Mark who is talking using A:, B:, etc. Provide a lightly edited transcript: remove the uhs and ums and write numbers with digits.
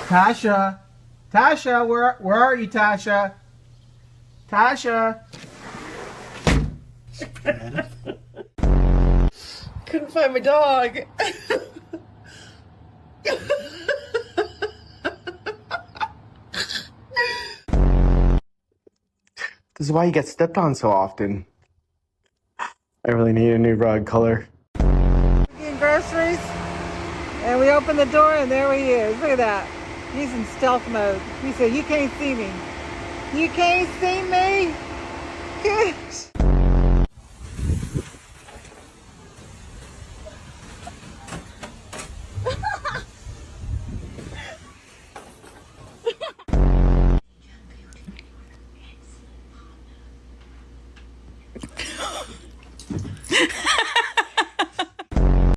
A: Tasha, Tasha, where are you, Tasha? Tasha.
B: Couldn't find my dog.
C: This is why you get stepped on so often. I really need a new rug color.
A: Getting groceries, and we open the door, and there he is. Look at that. He's in stealth mode. He said, "You can't see me. You can't see me." Good.